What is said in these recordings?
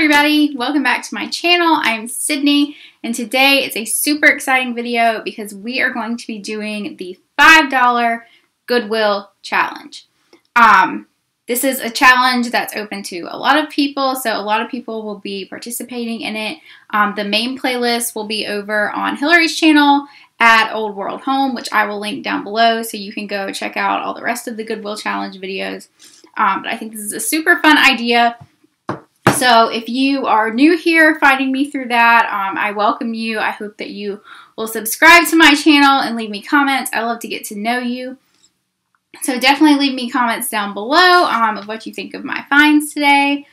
everybody, welcome back to my channel. I'm Sydney and today is a super exciting video because we are going to be doing the $5 Goodwill challenge. This is a challenge that's open to a lot of people, so a lot of people will be participating in it. The main playlist will be over on Hillary's channel at Old World Home, which I will link down below so you can go check out all the rest of the Goodwill challenge videos. But I think this is a super fun idea. So if you are new here finding me through that, I welcome you. I hope that you will subscribe to my channel and leave me comments. I love to get to know you. So definitely leave me comments down below of what you think of my finds today,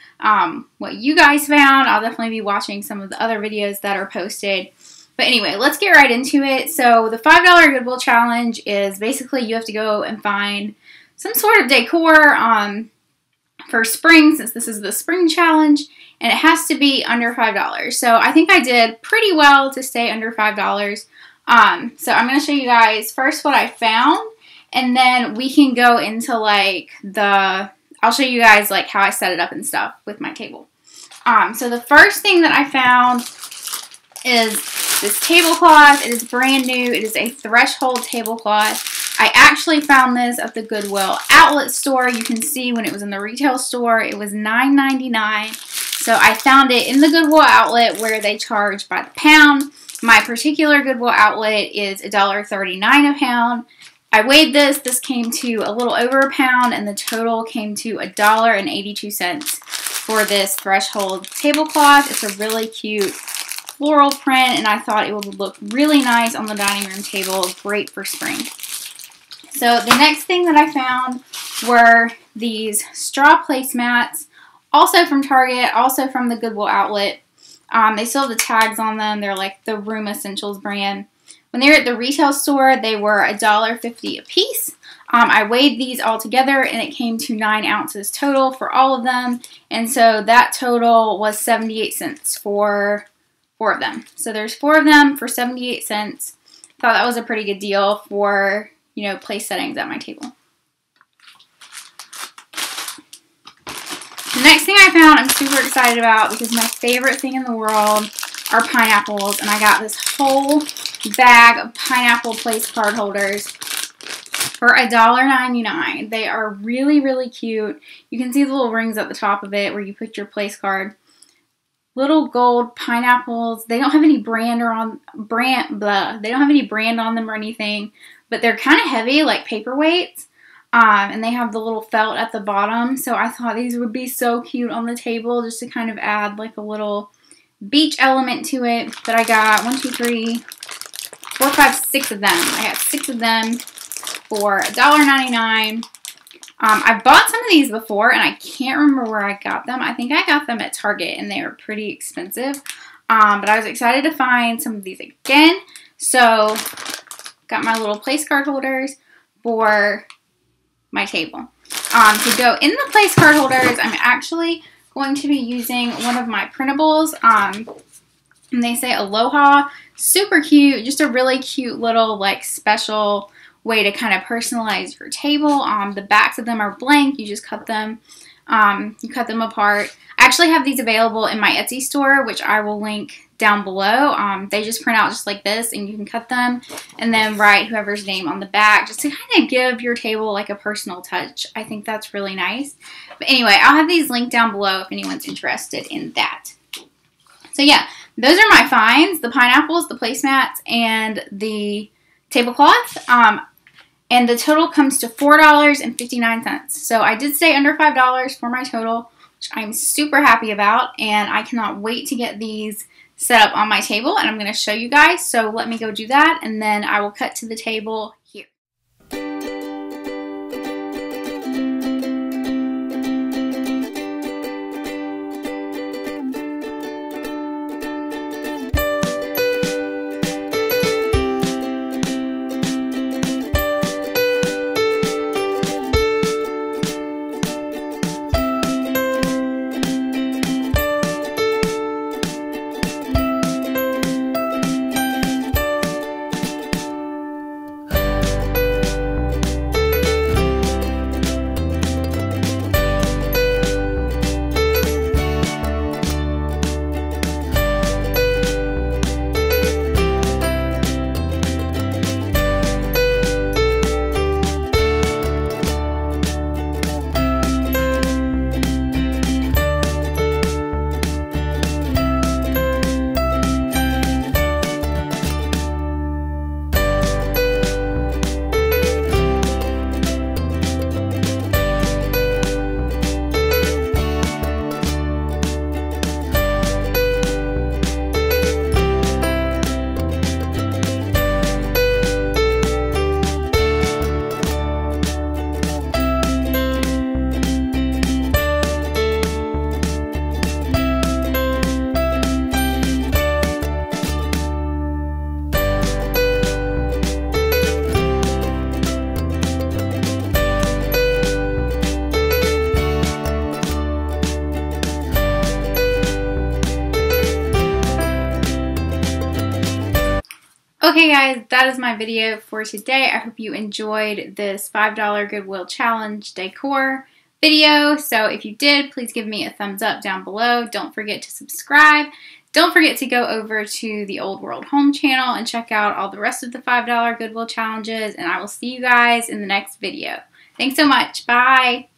what you guys found. I'll definitely be watching some of the other videos that are posted. But anyway, let's get right into it. So the $5 Goodwill challenge is basically you have to go and find some sort of decor for spring, since this is the spring challenge, and it has to be under $5. So I think I did pretty well to stay under $5. So I'm going to show you guys first what I found, and then we can go into like I'll show you guys like how I set it up and stuff with my table. So the first thing that I found is this tablecloth. It is brand new. It is a threshold tablecloth. I actually found this at the Goodwill outlet store. You can see when it was in the retail store, it was $9.99. So I found it in the Goodwill outlet where they charge by the pound. My particular Goodwill outlet is $1.39 a pound. I weighed this. This came to a little over a pound, and the total came to $1.82 for this threshold tablecloth. It's a really cute floral print, and I thought it would look really nice on the dining room table. Great for spring. So the next thing that I found were these straw placemats, also from Target, also from the Goodwill outlet. They still have the tags on them. They're like the Room Essentials brand. When they were at the retail store, they were $1.50 a piece. I weighed these all together, and it came to 9 ounces total for all of them. And so that total was 78 cents for 4 of them. So there's 4 of them for 78 cents. Thought that was a pretty good deal for, you know, place settings at my table. The next thing I found I'm super excited about because my favorite thing in the world are pineapples, and I got this whole bag of pineapple place card holders for $1.99. They are really, really cute. You can see the little rings at the top of it where you put your place card. Little gold pineapples. They don't have any brand on them or anything, but they're kind of heavy, like paperweights. And they have the little felt at the bottom. So I thought these would be so cute on the table just to kind of add like a little beach element to it. But I got 1, 2, 3, 4, 5, 6 of them. I got 6 of them for $1.99. I bought some of these before, and I can't remember where I got them. I think I got them at Target, and they were pretty expensive. But I was excited to find some of these again. So got my little place card holders for my table. To go in the place card holders, I'm actually going to be using one of my printables. And they say Aloha. Super cute. Just a really cute little like special way to kind of personalize your table. The backs of them are blank. You just cut them. You cut them apart. I actually have these available in my Etsy store, which I will link down below. They just print out just like this, and you can cut them and then write whoever's name on the back just to kind of give your table like a personal touch. I think that's really nice. But anyway, I'll have these linked down below if anyone's interested in that. So yeah, those are my finds: the pineapples, the placemats, and the tablecloth. And the total comes to $4.59. So I did stay under $5 for my total, which I'm super happy about. And I cannot wait to get these set up on my table. And I'm going to show you guys. So let me go do that. And then I will cut to the table here. Okay guys, that is my video for today. I hope you enjoyed this $5 Goodwill challenge decor video. So if you did, please give me a thumbs up down below. Don't forget to subscribe. Don't forget to go over to the Old World Home channel and check out all the rest of the $5 Goodwill challenges. And I will see you guys in the next video. Thanks so much. Bye.